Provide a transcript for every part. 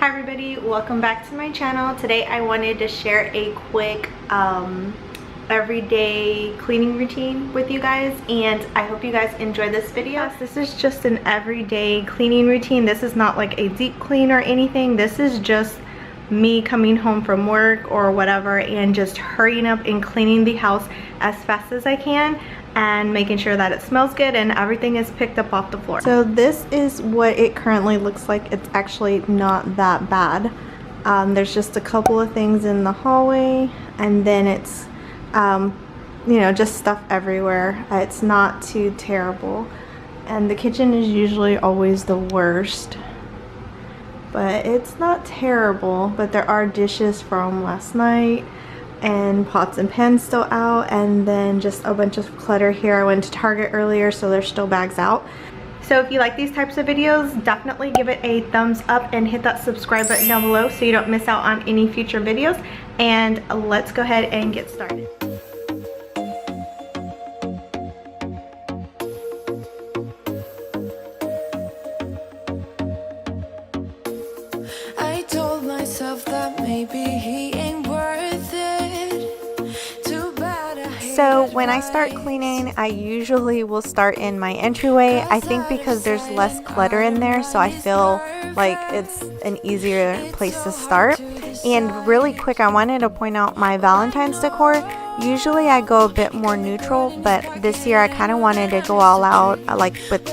Hi everybody, welcome back to my channel. Today I wanted to share a quick everyday cleaning routine with you guys, and I hope you guys enjoy this video. This is just an everyday cleaning routine. This is not like a deep clean or anything. This is just me coming home from work or whatever and just hurrying up and cleaning the house as fast as I can and making sure that it smells good and everything is picked up off the floor. So this is what it currently looks like. It's actually not that bad. There's just a couple of things in the hallway, and then it's you know, just stuff everywhere. It's not too terrible, and the kitchen is usually always the worst, but it's not terrible. But there are dishes from last night and pots and pans still out, and then just a bunch of clutter here. I went to Target earlier, so there's still bags out. So if you like these types of videos, definitely give it a thumbs up and hit that subscribe button down below so you don't miss out on any future videos. And let's go ahead and get started. I told myself that maybe he ain't worth it. Too bad I hate So when I start cleaning, I usually will start in my entryway. I think because there's less clutter in there, so I feel like it's an easier place to start. And really quick, I wanted to point out my Valentine's decor. Usually I go a bit more neutral, but this year I kind of wanted to go all out, like with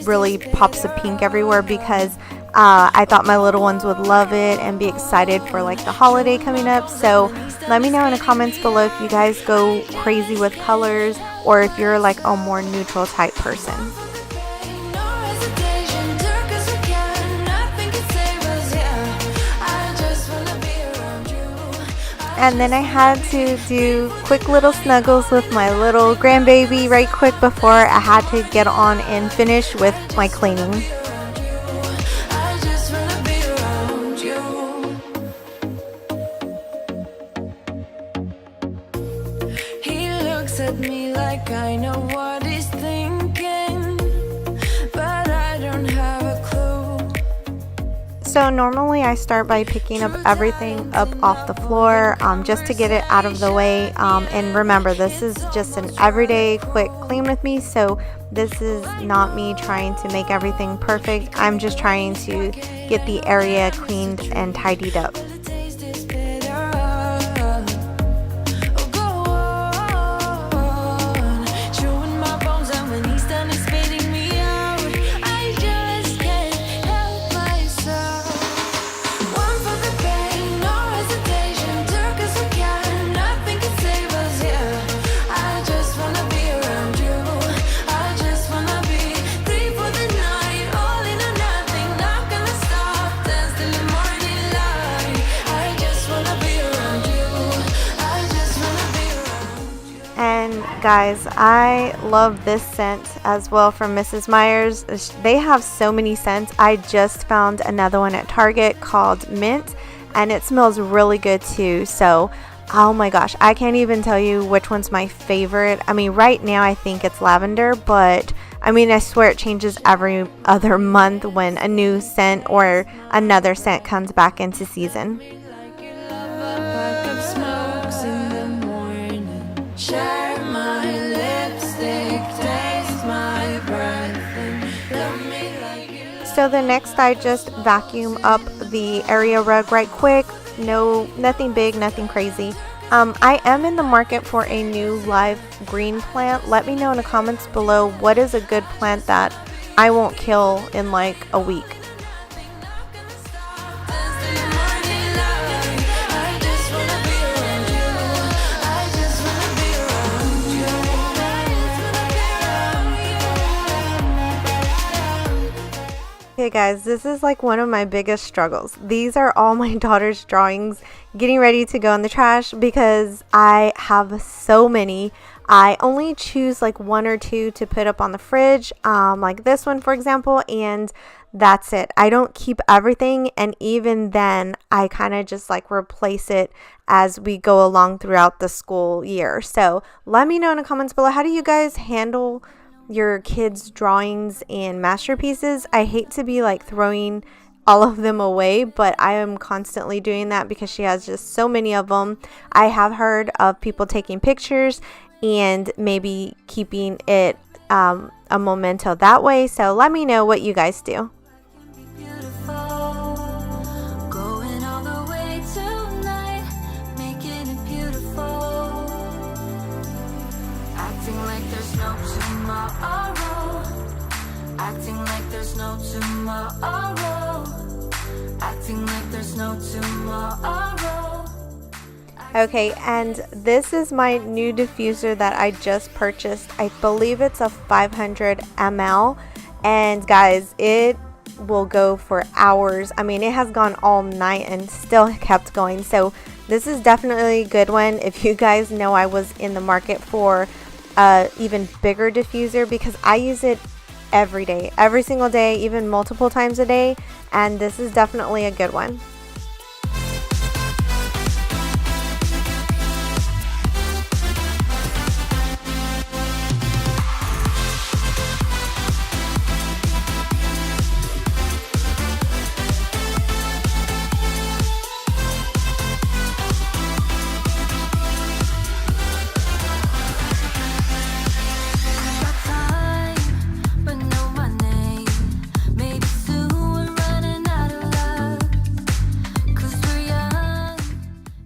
really pops of pink everywhere, because I thought my little ones would love it and be excited for like the holiday coming up. So let me know in the comments below if you guys go crazy with colors or if you're like a more neutral type person. And then I had to do quick little snuggles with my little grandbaby right quick before I had to get on and finish with my cleaning. At me like I know what he's thinking, but I don't have a clue. So normally I start by picking up everything up off the floor, just to get it out of the way. And remember, this is just an everyday quick clean with me, so this is not me trying to make everything perfect. I'm just trying to get the area cleaned and tidied up. And guys, I love this scent as well from Mrs. Meyer's. They have so many scents. I just found another one at Target called Mint, and it smells really good too. So oh my gosh, I can't even tell you which one's my favorite. I mean, right now I think it's lavender, but I mean, I swear it changes every other month when a new scent or another scent comes back into season. Share my lipstick, taste my breath, and love me like you love. So the next, I just vacuum up the area rug right quick. No, nothing big, nothing crazy. I am in the market for a new live green plant. Let me know in the comments below what is a good plant that I won't kill in like a week. Okay guys, this is like one of my biggest struggles. These are all my daughter's drawings getting ready to go in the trash because I have so many. I only choose like one or two to put up on the fridge, like this one for example, and that's it. I don't keep everything, and even then I kind of just like replace it as we go along throughout the school year. So let me know in the comments below, how do you guys handle your kids' drawings and masterpieces? I hate to be like throwing all of them away, but I am constantly doing that because she has just so many of them. I have heard of people taking pictures and maybe keeping it a memento that way, so let me know what you guys do. Acting like there's no tomorrow. Acting like there's no tomorrow. Okay, and this is my new diffuser that I just purchased. I believe it's a 500 ml, and guys, it will go for hours. I mean, it has gone all night and still kept going, so this is definitely a good one. If you guys know, I was in the market for even bigger diffuser because I use it every day, every single day, even multiple times a day, and this is definitely a good one.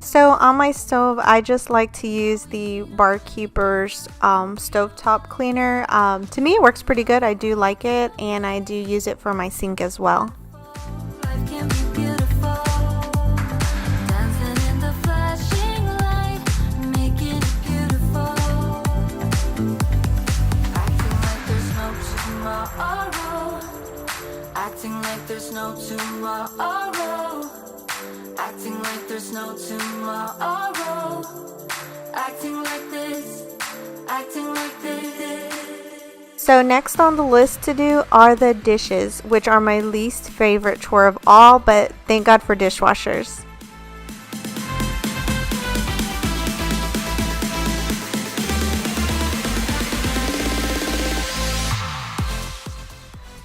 So on my stove, I just like to use the Barkeeper's stovetop cleaner. To me, it works pretty good. I do like it, and I do use it for my sink as well. Acting like there's no tomorrow. Acting like there's no tomorrow. Acting like this. Acting like this. So next on the list to do are the dishes, which are my least favorite chore of all, but thank God for dishwashers.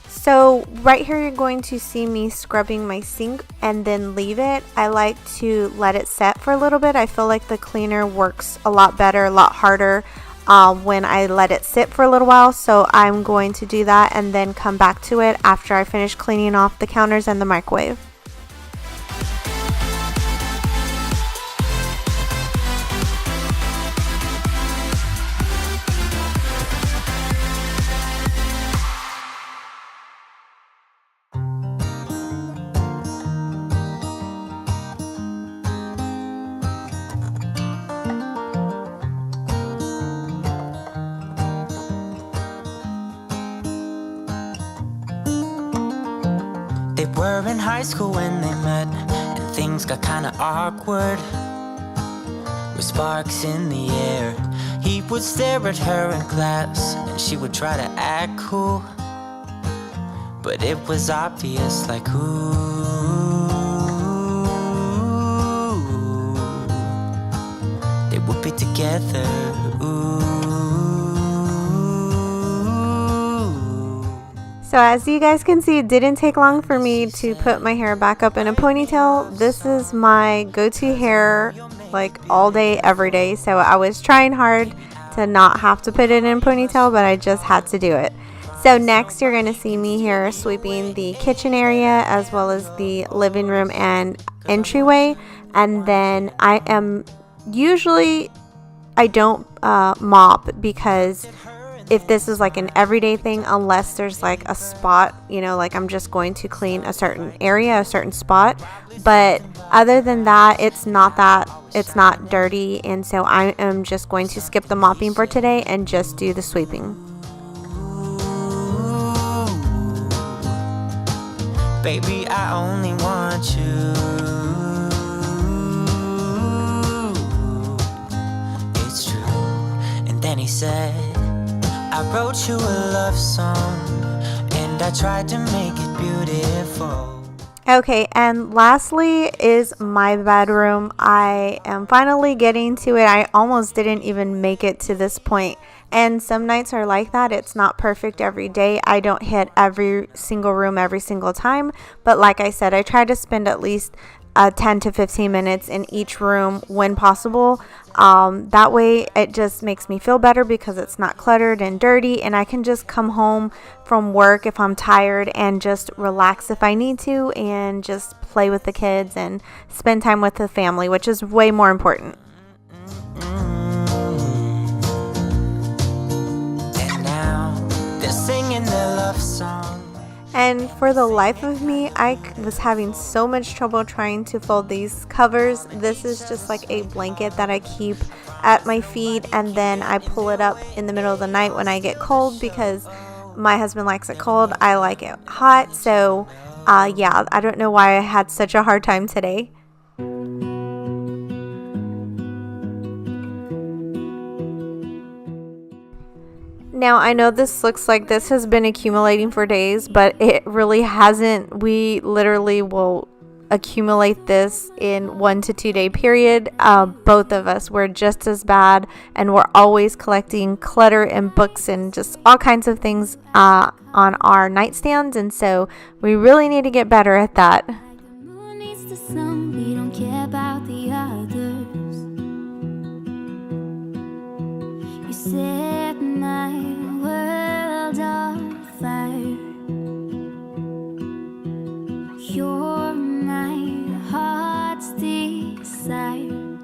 So right here you're going to see me scrubbing my sink and then leave it. I like to let it set for a little bit. I feel like the cleaner works a lot better, a lot harder when I let it sit for a little while. So I'm going to do that and then come back to it after I finish cleaning off the counters and the microwave. They were in high school when they met, and things got kinda awkward. With sparks in the air, he would stare at her in class, and she would try to act cool. But it was obvious, like, ooh, they would be together, ooh. So as you guys can see, it didn't take long for me to put my hair back up in a ponytail. This is my go-to hair like all day, every day. So I was trying hard to not have to put it in a ponytail, but I just had to do it. So next you're going to see me here sweeping the kitchen area as well as the living room and entryway. And then I don't mop, because if this is like an everyday thing, unless there's like a spot, you know, like I'm just going to clean a certain area, a certain spot. But other than that, it's not dirty. And so I am just going to skip the mopping for today and just do the sweeping. Baby, I only want you. It's true. And then he said, I wrote you a love song, and I tried to make it beautiful. Okay, and lastly is my bedroom. I am finally getting to it. I almost didn't even make it to this point, And some nights are like that. It's not perfect every day. I don't hit every single room every single time. But like I said, I try to spend at least 10 to 15 minutes in each room when possible. That way it just makes me feel better because it's not cluttered and dirty, and I can just come home from work if I'm tired and just relax if I need to, and just play with the kids and spend time with the family, which is way more important. And now they're singing their love song. And for the life of me, I was having so much trouble trying to fold these covers. This is just like a blanket that I keep at my feet, and then I pull it up in the middle of the night when I get cold, because my husband likes it cold, I like it hot. So yeah, I don't know why I had such a hard time today. Now, I know this looks like this has been accumulating for days, but it really hasn't. We literally will accumulate this in 1 to 2 day period. Both of us, we're just as bad, and we're always collecting clutter and books and just all kinds of things on our nightstands, and so we really need to get better at that. The moon needs the sun, we don't care about the others. You set my world on fire. You're my heart's desire.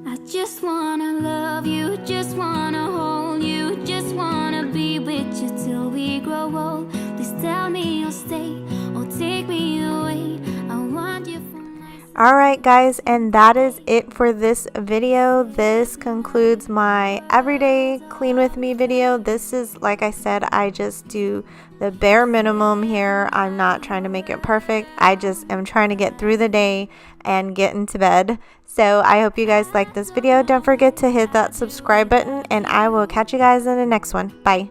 I just wanna love you, just wanna hold you, just wanna be with you till we grow old. Please tell me you'll stay or take me away. I want you for myself. Alright guys, and that is it for this video. This concludes my everyday clean with me video. This is, like I said, I just do the bare minimum here. I'm not trying to make it perfect. I just am trying to get through the day and get into bed. So I hope you guys like this video. Don't forget to hit that subscribe button, and I will catch you guys in the next one. Bye.